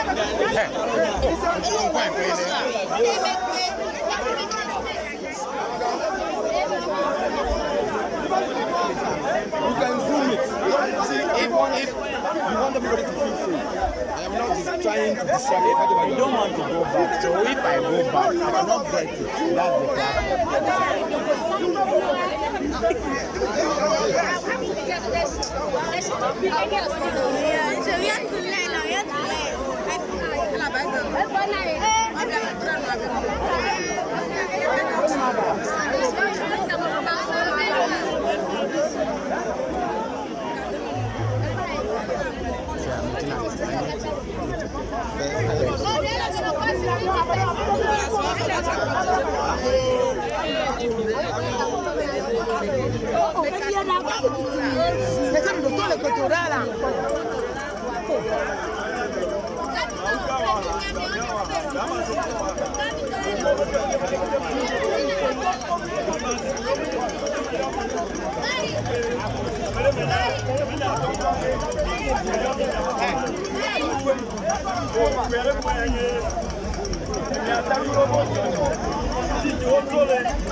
You can zoom it. See, if you want everybody to feel free, I am not trying to distract everybody. I don't want to go back. So if I go back, I cannot get it. That's the